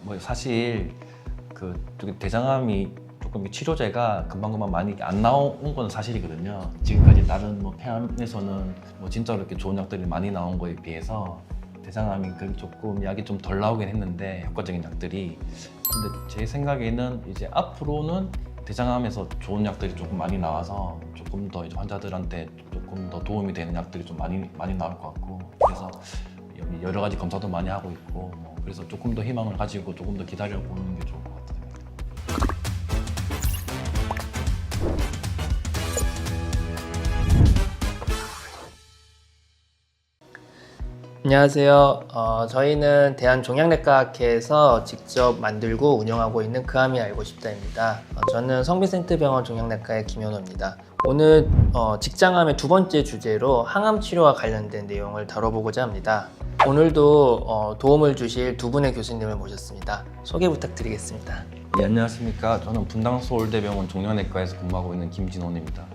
뭐 사실 대장암이 조금 치료제가 금방금방 많이 안 나온 건 사실이거든요. 지금까지 다른 뭐 폐암에서는 뭐 진짜로 이렇게 좋은 약들이 많이 나온 거에 비해서 대장암이 조금 약이 좀 덜 나오긴 했는데 효과적인 약들이. 근데 제 생각에는 이제 앞으로는 대장암에서 좋은 약들이 조금 많이 나와서 조금 더 이제 환자들한테 조금 더 도움이 되는 약들이 좀 많이 나올 것 같고, 그래서 여러 가지 검사도 많이 하고 있고, 뭐 그래서 조금 더 희망을 가지고 조금 더 기다려 보는 게 좋을 것 같아요. 안녕하세요. 저희는 대한종양내과학회에서 직접 만들고 운영하고 있는 그 암이 알고 싶다입니다. 저는 성빈센터병원 종양내과의 김현호입니다. 오늘 직장암의 두 번째 주제로 항암 치료와 관련된 내용을 다뤄보고자 합니다. 오늘도 도움을 주실 두 분의 교수님을 모셨습니다. 소개 부탁드리겠습니다. 네, 안녕하십니까. 저는 분당 서울대병원 종양내과에서 근무하고 있는 김진원입니다.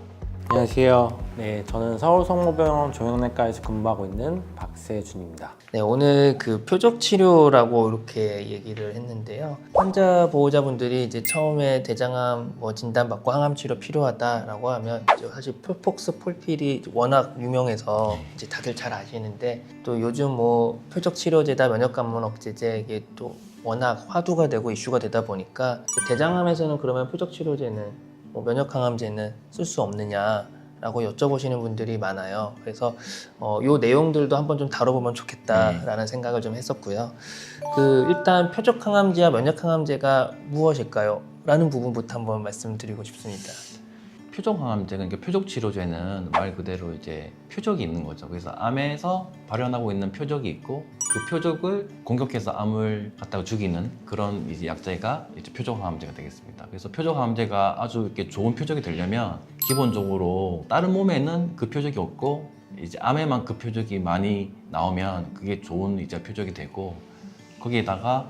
안녕하세요. 네, 저는 서울성모병원 종양내과에서 근무하고 있는 박세준입니다. 네, 오늘 그 표적 치료라고 이렇게 얘기를 했는데요. 환자 보호자분들이 이제 처음에 대장암 진단받고 항암 치료 필요하다라고 하면 사실 표폭스 폴필이 워낙 유명해서 이제 다들 잘 아시는데, 또 요즘 표적 치료제다 면역관문 억제제 이게 또 워낙 화두가 되고 이슈가 되다 보니까 대장암에서는 그러면 표적 치료제는 면역항암제는 쓸 수 없느냐라고 여쭤보시는 분들이 많아요. 그래서 이 내용들도 한번 좀 다뤄보면 좋겠다라는 생각을 좀 했었고요. 일단 표적항암제와 면역항암제가 무엇일까요? 라는 부분부터 한번 말씀드리고 싶습니다. 표적항암제는, 그러니까 표적치료제는 말 그대로 이제 표적이 있는 거죠. 그래서 암에서 발현하고 있는 표적이 있고, 그 표적을 공격해서 암을 갖다가 죽이는 그런 이제 약제가 이제 표적항암제가 되겠습니다. 그래서 표적항암제가 아주 이렇게 좋은 표적이 되려면 기본적으로 다른 몸에는 그 표적이 없고 이제 암에만 그 표적이 많이 나오면 그게 좋은 이제 표적이 되고, 거기에다가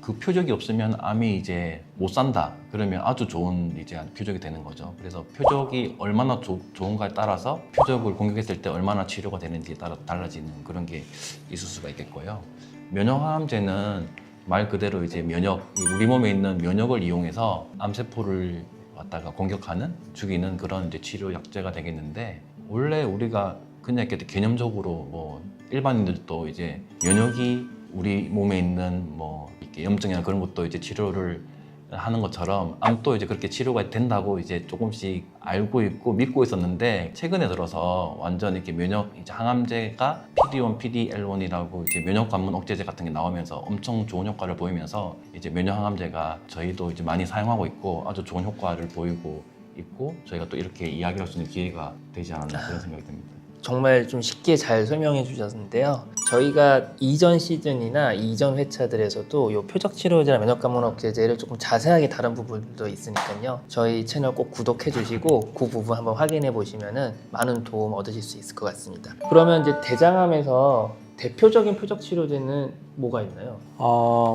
그 표적이 없으면 암이 이제 못 산다 그러면 아주 좋은 이제 표적이 되는 거죠. 그래서 표적이 얼마나 좋은가에 따라서 표적을 공격했을 때 얼마나 치료가 되는지에 따라 달라지는 그런 게 있을 수가 있겠고요. 면역항암제는 말 그대로 이제 우리 몸에 있는 면역을 이용해서 암세포를 갖다가 공격하는, 죽이는 그런 이제 치료 약제가 되겠는데, 원래 우리가 그냥 이렇게 개념적으로 일반인들도 이제 면역이 우리 몸에 있는 이렇게 염증이나 그런 것도 이제 치료를 하는 것처럼 암도 이제 그렇게 치료가 된다고 이제 조금씩 알고 있고 믿고 있었는데, 최근에 들어서 완전 이렇게 이제 항암제가 PD-1, PD-L1이라고 이제 면역관문 억제제 같은 게 나오면서 엄청 좋은 효과를 보이면서 이제 면역항암제가 저희도 이제 많이 사용하고 있고 아주 좋은 효과를 보이고 있고, 저희가 또 이렇게 이야기할 수 있는 기회가 되지 않았나 그런 생각이 듭니다. 정말 좀 쉽게 잘 설명해 주셨는데요. 저희가 이전 시즌이나 이전 회차들에서도 이 표적 치료제나 면역관문 억제제를 조금 자세하게 다룬 부분도 있으니까요. 저희 채널 꼭 구독해 주시고 그 부분 한번 확인해 보시면은 많은 도움 얻으실 수 있을 것 같습니다. 그러면 이제 대장암에서 대표적인 표적 치료제는 뭐가 있나요?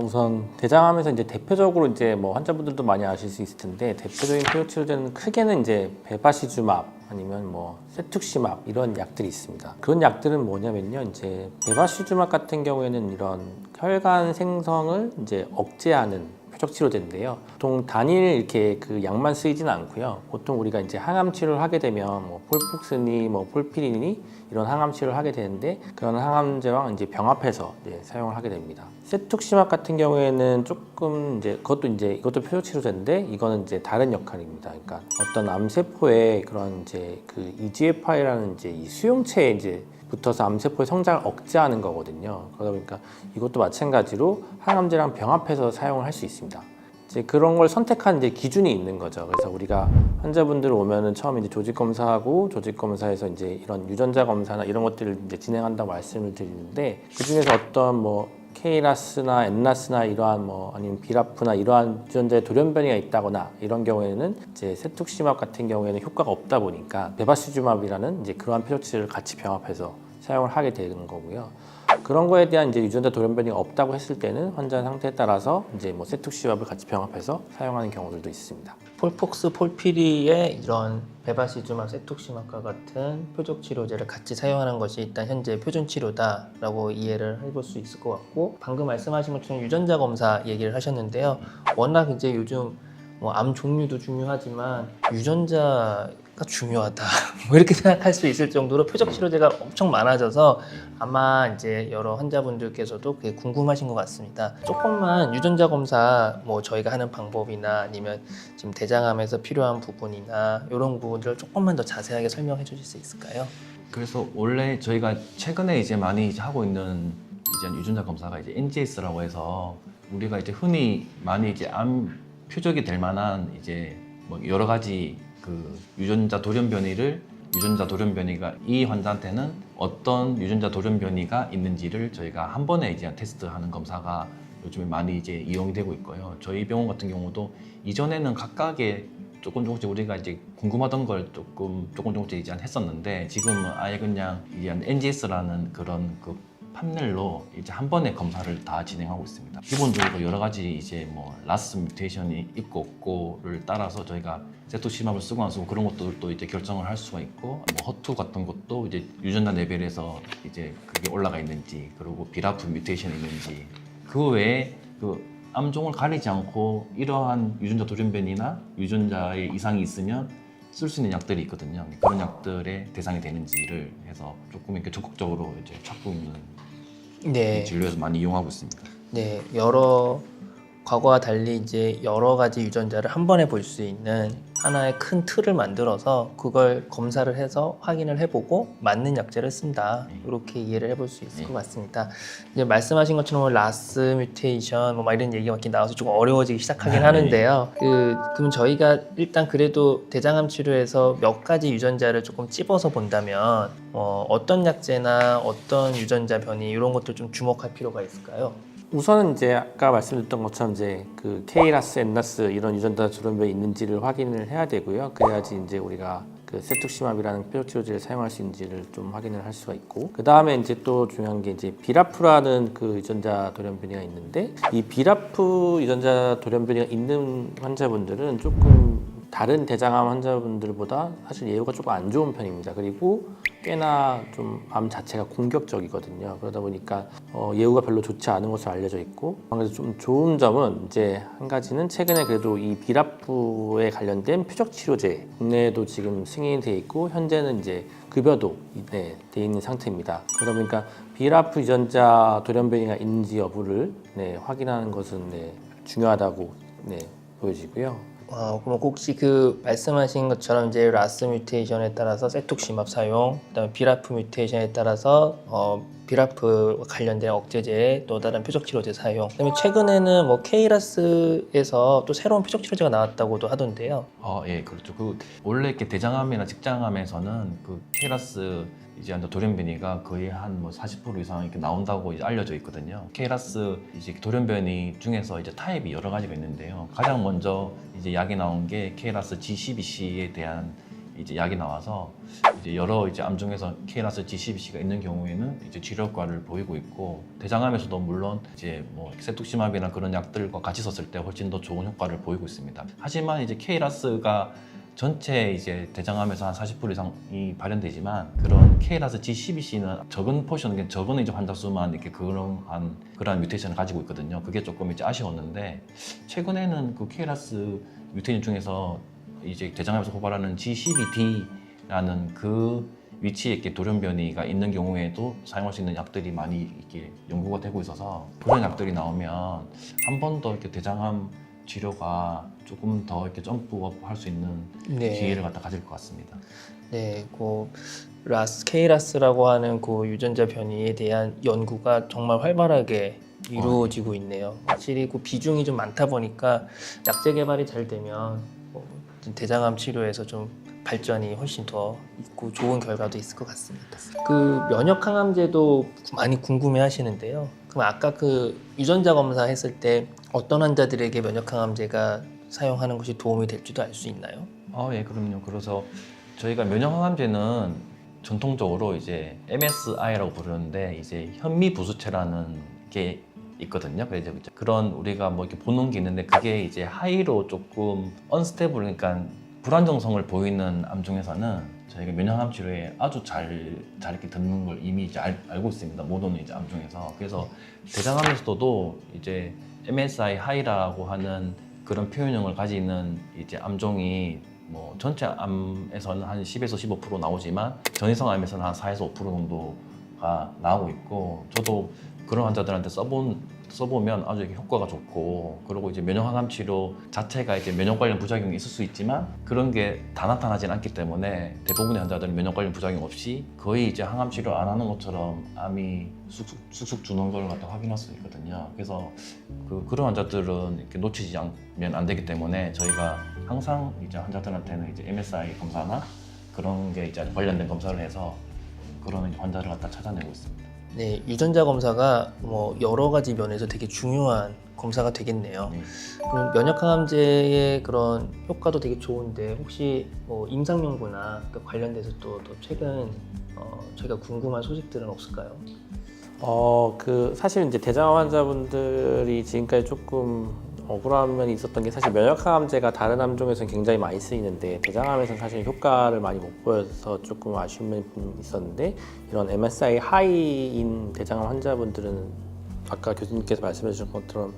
우선 대장암에서 이제 대표적으로 이제 환자분들도 많이 아실 수 있을 텐데, 대표적인 표적 치료제는 크게는 이제 베바시주맙 아니면 세투시맙 이런 약들이 있습니다. 그런 약들은 뭐냐면요, 이제 베바시주맙 같은 경우에는 이런 혈관 생성을 이제 억제하는 표적 치료제인데요. 보통 단일 이렇게 그 약만 쓰이지는 않고요. 보통 우리가 이제 항암 치료를 하게 되면 폴폭스니 폴피린이 이런 항암 치료를 하게 되는데, 그런 항암제와 이제 병합해서 이제 사용을 하게 됩니다. 세투시맙 같은 경우에는 조금 이것도 표적 치료제인데, 이거는 이제 다른 역할입니다. 그러니까 어떤 암세포에 그런 이제 그 EGFR이라는 이제 이 수용체에 이제 붙어서 암세포의 성장을 억제하는 거거든요. 그러다 보니까 이것도 마찬가지로 항암제랑 병합해서 사용을 할 수 있습니다. 이제 그런 걸 선택한 이제 기준이 있는 거죠. 그래서 우리가 환자분들 오면은 처음에 이제 조직 검사하고, 조직 검사에서 이제 이런 유전자 검사나 이런 것들을 이제 진행한다고 말씀을 드리는데, 그 중에서 어떤 KRAS나 NRAS나 이러한 아니면 BRAF나 이러한 유전자의 돌연변이가 있다거나 이런 경우에는 이제 세투시맙 같은 경우에는 효과가 없다 보니까 베바시주맙이라는 이제 그러한 표적 치료를 같이 병합해서 사용을 하게 되는 거고요. 그런 거에 대한 이제 유전자 돌연변이가 없다고 했을 때는 환자 상태에 따라서 이제 뭐 세툭시맙을 같이 병합해서 사용하는 경우들도 있습니다. 폴폭스, 폴피리의 이런 베바시즈맙, 세툭시맙과 같은 표적 치료제를 같이 사용하는 것이 일단 현재 표준 치료다라고 이해를 해볼 수 있을 것 같고, 방금 말씀하신 것처럼 유전자 검사 얘기를 하셨는데요. 워낙 이제 요즘 뭐 암 종류도 중요하지만 유전자가 중요하다 뭐 이렇게 생각할 수 있을 정도로 표적 치료제가 엄청 많아져서 아마 이제 여러 환자분들께서도 그게 궁금하신 것 같습니다. 조금만 유전자 검사 뭐 저희가 하는 방법이나 아니면 지금 대장암에서 필요한 부분이나 이런 부분들을 조금만 더 자세하게 설명해 주실 수 있을까요? 그래서 원래 저희가 최근에 이제 많이 이제 하고 있는 이제 유전자 검사가 이제 NGS라고 해서 우리가 이제 흔히 많이 이제 암 표적이 될 만한 이제 뭐 여러 가지 그 유전자 돌연변이가 이 환자한테는 어떤 유전자 돌연변이가 있는지를 저희가 한 번에 이제 테스트하는 검사가 요즘에 많이 이제 이용되고 있고요. 저희 병원 같은 경우도 이전에는 각각의 조금씩 우리가 이제 궁금하던 걸 조금씩 이제 했었는데, 지금은 아예 그냥 이제 NGS라는 그런 그 판넬로 이제 한 번에 검사를 다 진행하고 있습니다. 기본적으로 여러 가지 이제 뭐 라스 뮤테이션이 있고 없고를 따라서 저희가 세투시맙을 쓰고 안 쓰고 그런 것들도 이제 결정을 할 수가 있고, 뭐 허투 같은 것도 이제 유전자 레벨에서 이제 그게 올라가 있는지, 그리고 비라프 뮤테이션이 있는지, 그 외에 그 암종을 가리지 않고 이러한 유전자 돌연변이나 유전자의 이상이 있으면 쓸 수 있는 약들이 있거든요. 그런 약들의 대상이 되는지를 해서 조금 이렇게 적극적으로 이제 찾고 있는 네. 진료에서 많이 이용하고 있습니다. 네, 과거와 달리 이제 여러 가지 유전자를 한 번에 볼 수 있는 하나의 큰 틀을 만들어서 그걸 검사를 해서 확인을 해보고 맞는 약제를 쓴다, 이렇게 이해를 해볼 수 있을 것 같습니다. 이제 말씀하신 것처럼 라스 뮤테이션 뭐 이런 얘기가 막 나와서 조금 어려워지기 시작하긴 하는데요. 그럼 저희가 일단 그래도 대장암 치료에서 몇 가지 유전자를 조금 찝어서 본다면 어떤 약제나 어떤 유전자 변이 이런 것들 좀 주목할 필요가 있을까요? 우선은 이제 아까 말씀드렸던 것처럼 이제 그 K라스, N라스 이런 유전자 돌연변이 있는지를 확인을 해야 되고요. 그래야지 이제 우리가 그 세툭시맙이라는 표적 치료제를 사용할 수 있는지를 좀 확인을 할 수가 있고, 그 다음에 이제 또 중요한 게 이제 비라프라는 그 유전자 돌연변이가 있는데, 이 비라프 유전자 돌연변이가 있는 환자분들은 조금 다른 대장암 환자분들보다 사실 예후가 조금 안 좋은 편입니다. 그리고 꽤나 좀 암 자체가 공격적이거든요. 그러다 보니까 예후가 별로 좋지 않은 것으로 알려져 있고, 그래서 좀 좋은 점은 이제 한 가지는 최근에 그래도 이 비라프에 관련된 표적 치료제 국내에도 지금 승인이 돼 있고 현재는 이제 급여도 돼 있는 상태입니다. 그러다 보니까 비라프 유전자 돌연변이가 있는지 여부를 확인하는 것은 중요하다고 보여지고요. 그럼 혹시 그 말씀하신 것처럼 이제 라스 뮤테이션에 따라서 세툭시맙 사용, 그다음에 비라프 뮤테이션에 따라서 비라프 관련된 억제제, 또 다른 표적 치료제 사용, 그다음에 최근에는 뭐 K라스에서 또 새로운 표적 치료제가 나왔다고도 하던데요. 예, 그렇죠. 그 원래 이렇게 대장암이나 직장암에서는 그 케라스 이제 돌연변이가 거의 한 뭐 40% 이상 이렇게 나온다고 이제 알려져 있거든요. 케라스 이제 돌연변이 중에서 이제 타입이 여러 가지가 있는데요. 가장 먼저 이제 약이 나온 게 케라스 G12C에 대한 이제 약이 나와서 이제 여러 이제 암 중에서 케라스 G12C가 있는 경우에는 이제 치료 효과를 보이고 있고, 대장암에서도 물론 이제 뭐 세툭시맙이나 그런 약들과 같이 썼을 때 훨씬 더 좋은 효과를 보이고 있습니다. 하지만 이제 케라스가 전체 이제 대장암에서 한 40% 이상이 발현되지만, 그런 KRAS G12C는 적은 포션, 적은 이제 환자 수만 이렇게 그러한 뮤테이션을 가지고 있거든요. 그게 조금 이제 아쉬웠는데, 최근에는 그 KRAS 뮤테이션 중에서 이제 대장암에서 고발하는 G12D라는 그 위치에 이렇게 돌연변이가 있는 경우에도 사용할 수 있는 약들이 많이 이렇게 연구가 되고 있어서, 그런 약들이 나오면 한 번 더 이렇게 대장암 치료가 조금 더 이렇게 점프업 할 수 있는 기회를 가질 것 같습니다. 네, K라스라고 하는 그 유전자 변이에 대한 연구가 정말 활발하게 이루어지고 있네요. 확실히 그 비중이 좀 많다 보니까 약제 개발이 잘 되면 대장암 치료에서 좀 발전이 훨씬 더 있고 좋은 결과도 있을 것 같습니다. 그 면역 항암제도 많이 궁금해 하시는데요. 그럼 아까 그 유전자 검사 했을 때 어떤 환자들에게 면역 항암제가 사용하는 것이 도움이 될지도 알 수 있나요? 예, 그럼요. 그래서 저희가 면역 항암제는 전통적으로 이제 MSI라고 부르는데 이제 현미부수체라는 게 있거든요. 그래서 이제 그런 우리가 뭐 이렇게 보는 게 있는데 그게 이제 하이로 조금 언스테이블 그러니까 불안정성을 보이는 암 중에서는 저희가 면역암 치료에 아주 잘 이렇게 듣는 걸 이미 이제 알고 있습니다. 모든 이제 암 중에서. 그래서 대장암에서도 이제 MSI 하이라고 하는 그런 표현형을 가지는 이제 암종이 뭐 전체 암에서는 한 10에서 15% 나오지만 전이성 암에서는 한 4에서 5% 정도가 나오고 있고 저도 그런 환자들한테 써보면 아주 이렇게 효과가 좋고 그리고 이제 면역항암 치료 자체가 이제 면역 관련 부작용이 있을 수 있지만 그런 게 다 나타나진 않기 때문에 대부분의 환자들은 면역 관련 부작용 없이 거의 이제 항암 치료 안 하는 것처럼 암이 쑥쑥 주는 걸 갖다 확인할 수 있거든요. 그래서 그런 환자들은 이렇게 놓치지 않으면 안 되기 때문에 저희가 항상 이제 환자들한테는 이제 MSI 검사나 그런 게 이제 관련된 검사를 해서 그런 환자를 갖다 찾아내고 있습니다. 네, 유전자 검사가 뭐 여러 가지 면에서 되게 중요한 검사가 되겠네요. 그럼 면역항암제의 그런 효과도 되게 좋은데 혹시 뭐 임상연구나 관련돼서 또 최근 저희가 궁금한 소식들은 없을까요? 사실 이제 대장암 환자분들이 지금까지 조금 억울한 면이 있었던 게 사실 면역항암제가 다른 암종에서는 굉장히 많이 쓰이는데 대장암에서는 사실 효과를 많이 못 보여서 조금 아쉬운 면이 있었는데 이런 MSI 하이인 대장암 환자분들은 아까 교수님께서 말씀해 주신 것처럼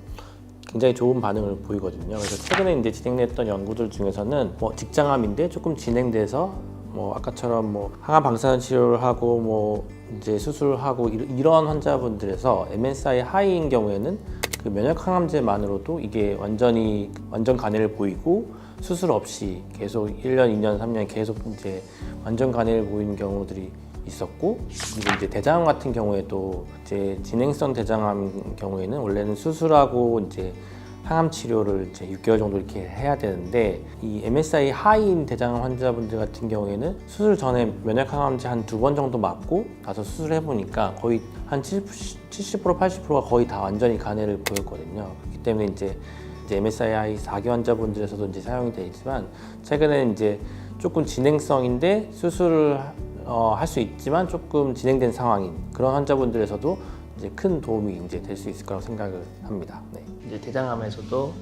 굉장히 좋은 반응을 보이거든요. 그래서 최근에 이제 진행됐던 연구들 중에서는 뭐 직장암인데 조금 진행돼서 뭐 아까처럼 뭐 항암 방사선 치료를 하고 뭐 이제 수술을 하고 이런 환자분들에서 MSI 하이인 경우에는 그 면역 항암제만으로도 이게 완전 간해를 보이고 수술 없이 계속 1년, 2년, 3년 계속 이제 완전 간해를 보이는 경우들이 있었고 그리고 이제 대장암 같은 경우에도 이제 진행성 대장암 경우에는 원래는 수술하고 이제 항암 치료를 이제 6개월 정도 이렇게 해야 되는데 이 MSI 하이인 대장암 환자분들 같은 경우에는 수술 전에 면역 항암제 한 2번 정도 맞고 나서 수술해 보니까 거의 한 70% 80%가 거의 다 완전히 간해를 보였거든요. 그렇기 때문에 이제 MSI 하이 4기 환자분들에서도 이제 사용이 되지만 최근에 이제 조금 진행성인데 수술을 할 수 있지만 조금 진행된 상황인 그런 환자분들에서도 이제 큰 도움이 이제 될 수 있을 거라고 생각을 합니다. 네. 이제 대장암에서도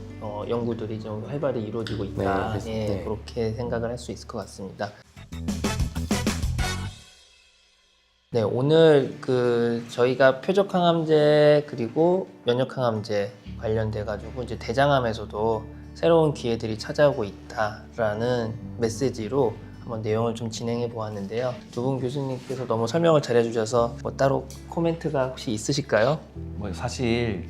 연구들이 좀 활발히 이루어지고 있다. 네, 네. 그렇게 생각을 할 수 있을 것 같습니다. 네, 오늘 저희가 표적항암제 그리고 면역항암제 관련돼 가지고 이제 대장암에서도 새로운 기회들이 찾아오고 있다라는 메시지로 한번 내용을 좀 진행해 보았는데요. 두 분 교수님께서 너무 설명을 잘 해주셔서 뭐 따로 코멘트가 혹시 있으실까요? 뭐 사실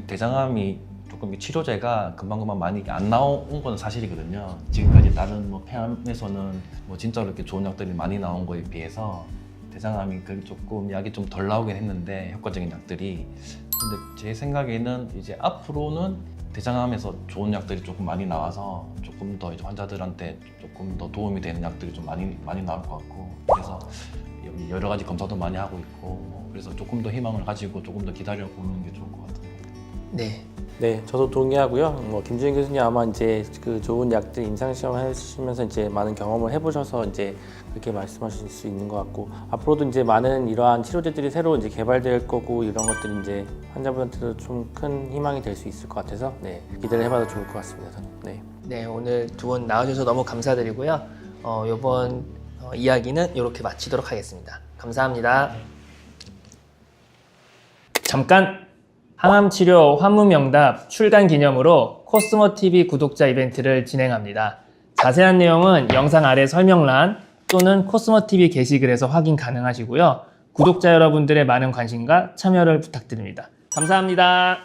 대장암이 조금 치료제가 금방금방 많이 안 나온 건 사실이거든요. 지금까지 다른 뭐 폐암에서는 뭐 진짜로 이렇게 좋은 약들이 많이 나온 거에 비해서 대장암이 조금 약이 좀 덜 나오긴 했는데 효과적인 약들이. 근데 제 생각에는 이제 앞으로는 대장암에서 좋은 약들이 조금 많이 나와서 조금 더 이제 환자들한테 조금 더 도움이 되는 약들이 좀 많이 나올 것 같고 그래서 여러 가지 검사도 많이 하고 있고 그래서 조금 더 희망을 가지고 조금 더 기다려 보는 게 좋을 것 같아요. 네, 저도 동의하고요. 뭐 김준희 교수님 아마 이제 그 좋은 약들 임상 시험 하시면서 이제 많은 경험을 해보셔서 이제 그렇게 말씀하실 수 있는 것 같고 앞으로도 이제 많은 이러한 치료제들이 새로 이제 개발될 거고 이런 것들이 이제 환자분한테도 좀 큰 희망이 될 수 있을 것 같아서 기대를 해봐도 좋을 것 같습니다. 저는. 네, 오늘 두 분 나와주셔서 너무 감사드리고요. 이번 이야기는 이렇게 마치도록 하겠습니다. 감사합니다. 잠깐! 항암치료 환무명답 출간 기념으로 코스모TV 구독자 이벤트를 진행합니다. 자세한 내용은 영상 아래 설명란 또는 코스모TV 게시글에서 확인 가능하시고요. 구독자 여러분들의 많은 관심과 참여를 부탁드립니다. 감사합니다.